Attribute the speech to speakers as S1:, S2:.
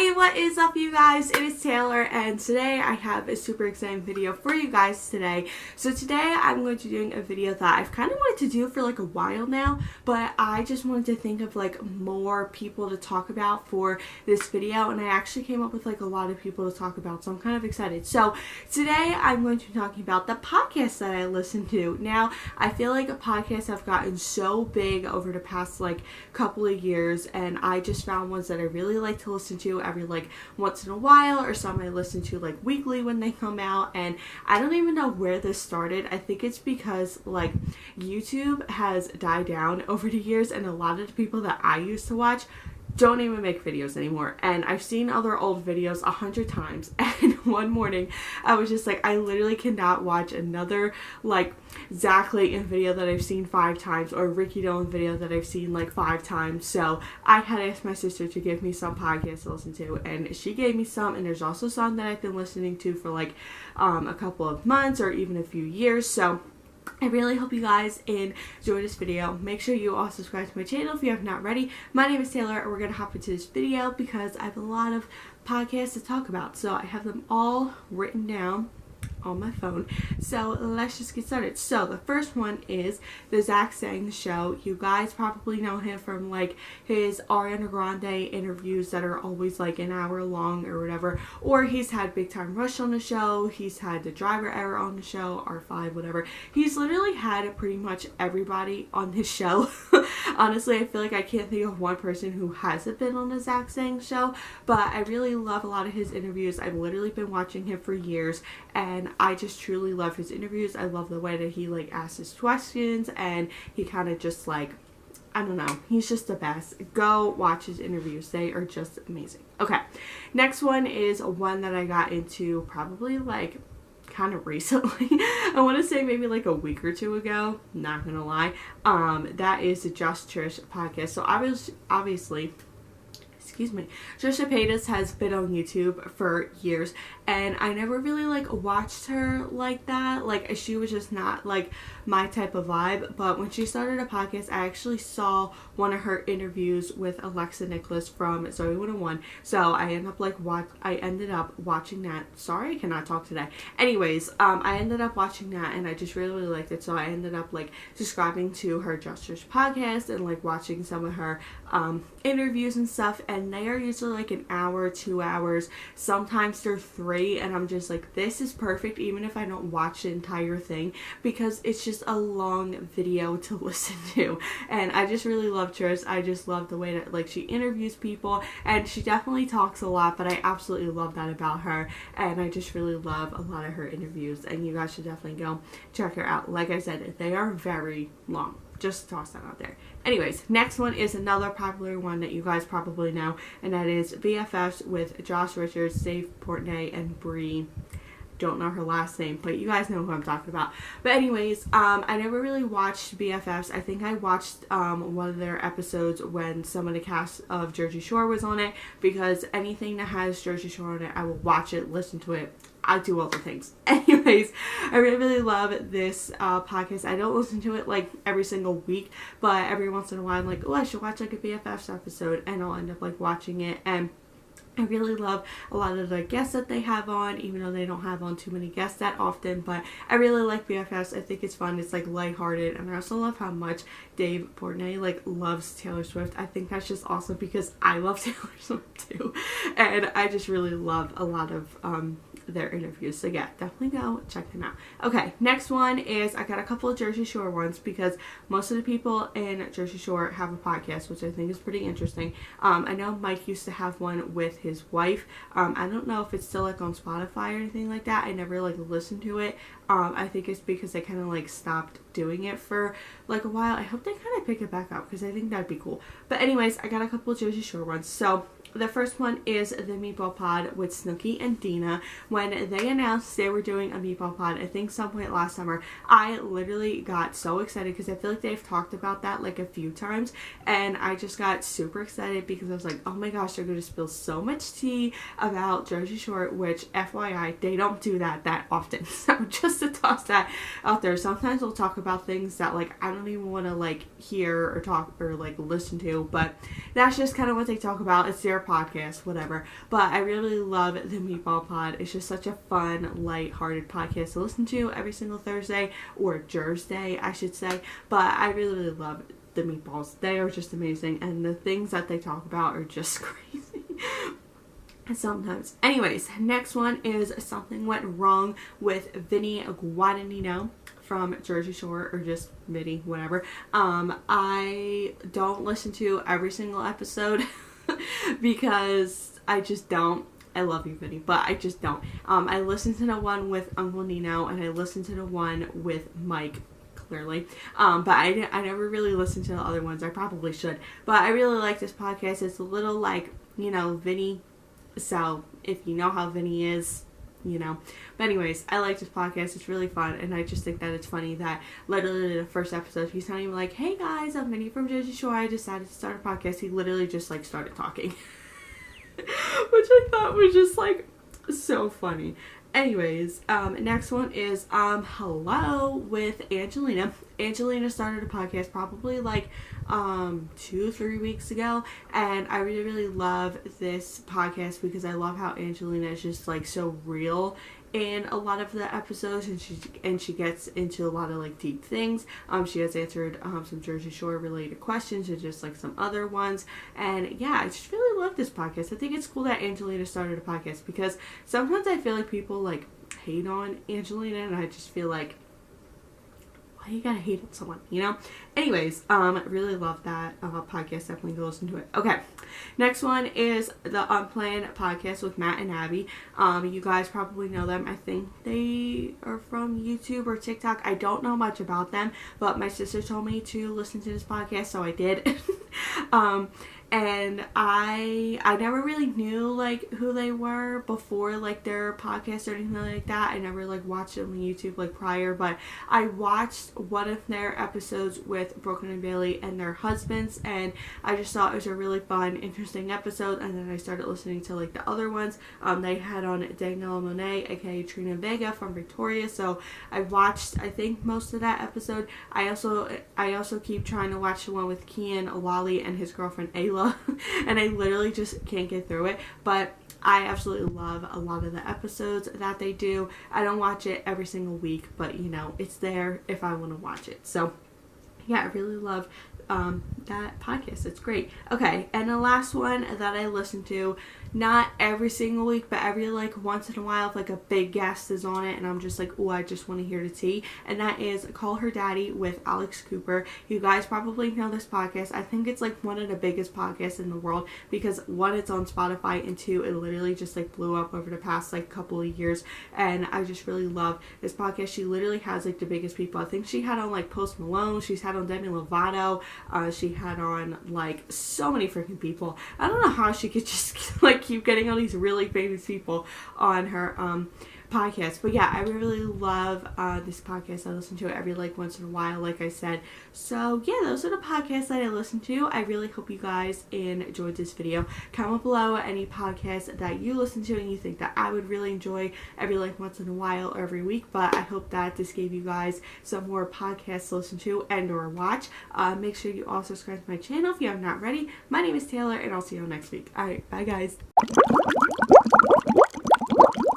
S1: Hey, what is up, you guys? It is Taylor, and today I have a super exciting video for you guys today. So today I'm going to be doing a video that I've kind of wanted to do for like a while now, but I just wanted to think of like more people to talk about for this video, and I actually came up with like a lot of people to talk about, so I'm kind of excited. So today I'm going to be talking about the podcasts that I listen to. Now, I feel like podcasts have gotten so big over the past like couple of years, and I just found ones that I really like to listen to every like once in a while, or some I listen to like weekly when they come out. And I don't even know where this started. I think it's because like YouTube has died down over the years, and a lot of the people that I used to watch don't even make videos anymore, and I've seen other old videos 100 times, and one morning I was just like, I literally cannot watch another like Zach Layton video that I've seen 5 times, or Ricky Dillon video that I've seen like 5 times. So I had asked my sister to give me some podcasts to listen to, and she gave me some, and there's also some that I've been listening to for like a couple of months or even a few years. So I really hope you guys enjoy this video. Make sure you all subscribe to my channel if you have not already. My name is Taylor, and we're going to hop into this video because I have a lot of podcasts to talk about. So I have them all written down on my phone. So let's just get started. So the first one is the Zach Sang Show. You guys probably know him from like his Ariana Grande interviews that are always like an hour long or whatever, or he's had Big Time Rush on the show, he's had the Driver Era on the show, R5, whatever. He's literally had pretty much everybody on his show. Honestly, I feel like I can't think of one person who hasn't been on the Zach Sang Show, but I really love a lot of his interviews. I've literally been watching him for years, and I just truly love his interviews. I love the way that he like asks his questions, and he kind of just like, I don't know, he's just the best. Go watch his interviews. They are just amazing. Okay, next one is one that I got into probably like kind of recently. I want to say maybe like a week or two ago, not gonna lie. That is the Just Trish podcast. So obviously, excuse me, Trisha Paytas has been on YouTube for years, and I never really like watched her like that. Like, she was just not like my type of vibe. But when she started a podcast, I actually saw one of her interviews with Alexa Nicholas from Zoe 101. So I ended up watching that. Sorry, I cannot talk today. Anyways, I ended up watching that, and I just really, really liked it. So I ended up like subscribing to her Just Trish podcast and like watching some of her interviews and stuff. And they are usually like an hour, 2 hours. Sometimes they're 3, and I'm just like, this is perfect even if I don't watch the entire thing, because it's just a long video to listen to. And I just really love Trish. I just love the way that like she interviews people, and she definitely talks a lot, but I absolutely love that about her, and I just really love a lot of her interviews, and you guys should definitely go check her out. Like I said, they are very long. Just toss that out there. Anyways, next one is another popular one that you guys probably know, and that is BFFs with Josh Richards, Dave Portnoy, and Brie. Don't know her last name, but you guys know who I'm talking about. But anyways, I never really watched BFFs. I think I watched one of their episodes when some of the cast of Jersey Shore was on it, because anything that has Jersey Shore on it, I will watch it, listen to it. I do all the things. Anyways, I really, really love this podcast. I don't listen to it like every single week, but every once in a while I'm like, oh, I should watch like a BFFs episode, and I'll end up like watching it. And I really love a lot of the guests that they have on, even though they don't have on too many guests that often. But I really like BFFs. I think it's fun. It's like lighthearted, and I also love how much Dave Portnoy like loves Taylor Swift. I think that's just awesome, because I love Taylor Swift too, and I just really love a lot of their interviews. So yeah, definitely go check them out. Okay, next one is, I got a couple of Jersey Shore ones, because most of the people in Jersey Shore have a podcast, which I think is pretty interesting. I know Mike used to have one with his wife. I don't know if it's still like on Spotify or anything like that. I never like listened to it. I think it's because they kind of like stopped doing it for like a while. I hope they kind of pick it back up, because I think that'd be cool. But anyways, I got a couple of Jersey Shore ones. So the first one is the Meatball Pod with Snooki and Dina. When they announced they were doing a Meatball Pod, I think some point last summer, I literally got so excited, because I feel like they've talked about that like a few times, and I just got super excited, because I was like, oh my gosh, they're going to spill so much tea about Jersey Shore, which FYI, they don't do that often. So just to toss that out there, sometimes they'll talk about things that like I don't even want to like hear or talk or like listen to, but that's just kind of what they talk about. It's their podcast, whatever. But I really love the Meatball Pod. It's just such a fun, light-hearted podcast to listen to every single Thursday, or Thursday, I should say. But I really, really love the Meatballs. They are just amazing, and the things that they talk about are just crazy. Sometimes. Anyways, next one is Something Went Wrong with Vinny Guadagnino from Jersey Shore, or just Vinny, whatever. I don't listen to every single episode because I just don't. I love you, Vinny, but I just don't. I listened to the one with Uncle Nino, and I listened to the one with Mike, clearly. But I never really listened to the other ones. I probably should. But I really like this podcast. It's a little like, Vinny. So if you know how Vinny is, But anyways, I like this podcast. It's really fun, and I just think that it's funny that literally the first episode, he's not even like, "Hey guys, I'm Vinny from Jersey Shore. I decided to start a podcast." He literally just like started talking, which I thought was just like so funny. Anyways, next one is Hello with Angelina. Angelina started a podcast probably like 2-3 weeks ago, and I really, really love this podcast because I love how Angelina is just like so real in a lot of the episodes, and she gets into a lot of like deep things. She has answered some Jersey Shore related questions, and just like some other ones. And yeah, I just really love this podcast. I think it's cool that Angelina started a podcast, because sometimes I feel like people like hate on Angelina, and I just feel like, why you gotta hate on someone, Anyways, really love that podcast. Definitely go listen to it. Okay, next one is the Unplanned podcast with Matt and Abby. You guys probably know them. I think they are from YouTube or TikTok. I don't know much about them, but my sister told me to listen to this podcast, so I did. And I never really knew like who they were before like their podcast or anything like that. I never like watched them on YouTube like prior, but I watched one of their episodes with Brooklyn and Bailey and their husbands, and I just thought it was a really fun, interesting episode. And then I started listening to like the other ones. They had on Danielle Monet, aka Trina Vega from Victoria, so I watched I think most of that episode. I also keep trying to watch the one with Kian Lally and his girlfriend Ayla. And I literally just can't get through it, but I absolutely love a lot of the episodes that they do. I don't watch it every single week, but it's there if I want to watch it. So yeah, I really love that podcast. It's great. Okay, and the last one that I listen to, not every single week, but every like once in a while, if like a big guest is on it and I'm just like, oh, I just want to hear the tea, and that is Call Her Daddy with Alex Cooper. You guys probably know this podcast. I think it's like one of the biggest podcasts in the world, because one, it's on Spotify, and two, it literally just like blew up over the past like couple of years, and I just really love this podcast. She literally has like the biggest people. I think she had on like Post Malone, she's had on Demi Lovato, she had on like so many freaking people. I don't know how she could just like keep getting all these really famous people on her podcast. But yeah, I really love this podcast. I listen to it every like once in a while, like I said. So yeah, those are the podcasts that I listen to. I really hope you guys enjoyed this video. Comment below any podcasts that you listen to and you think that I would really enjoy every like once in a while or every week. But I hope that this gave you guys some more podcasts to listen to and or watch. Make sure you also subscribe to my channel if you have not already. My name is Taylor, and I'll see you all next week. Alright, bye guys.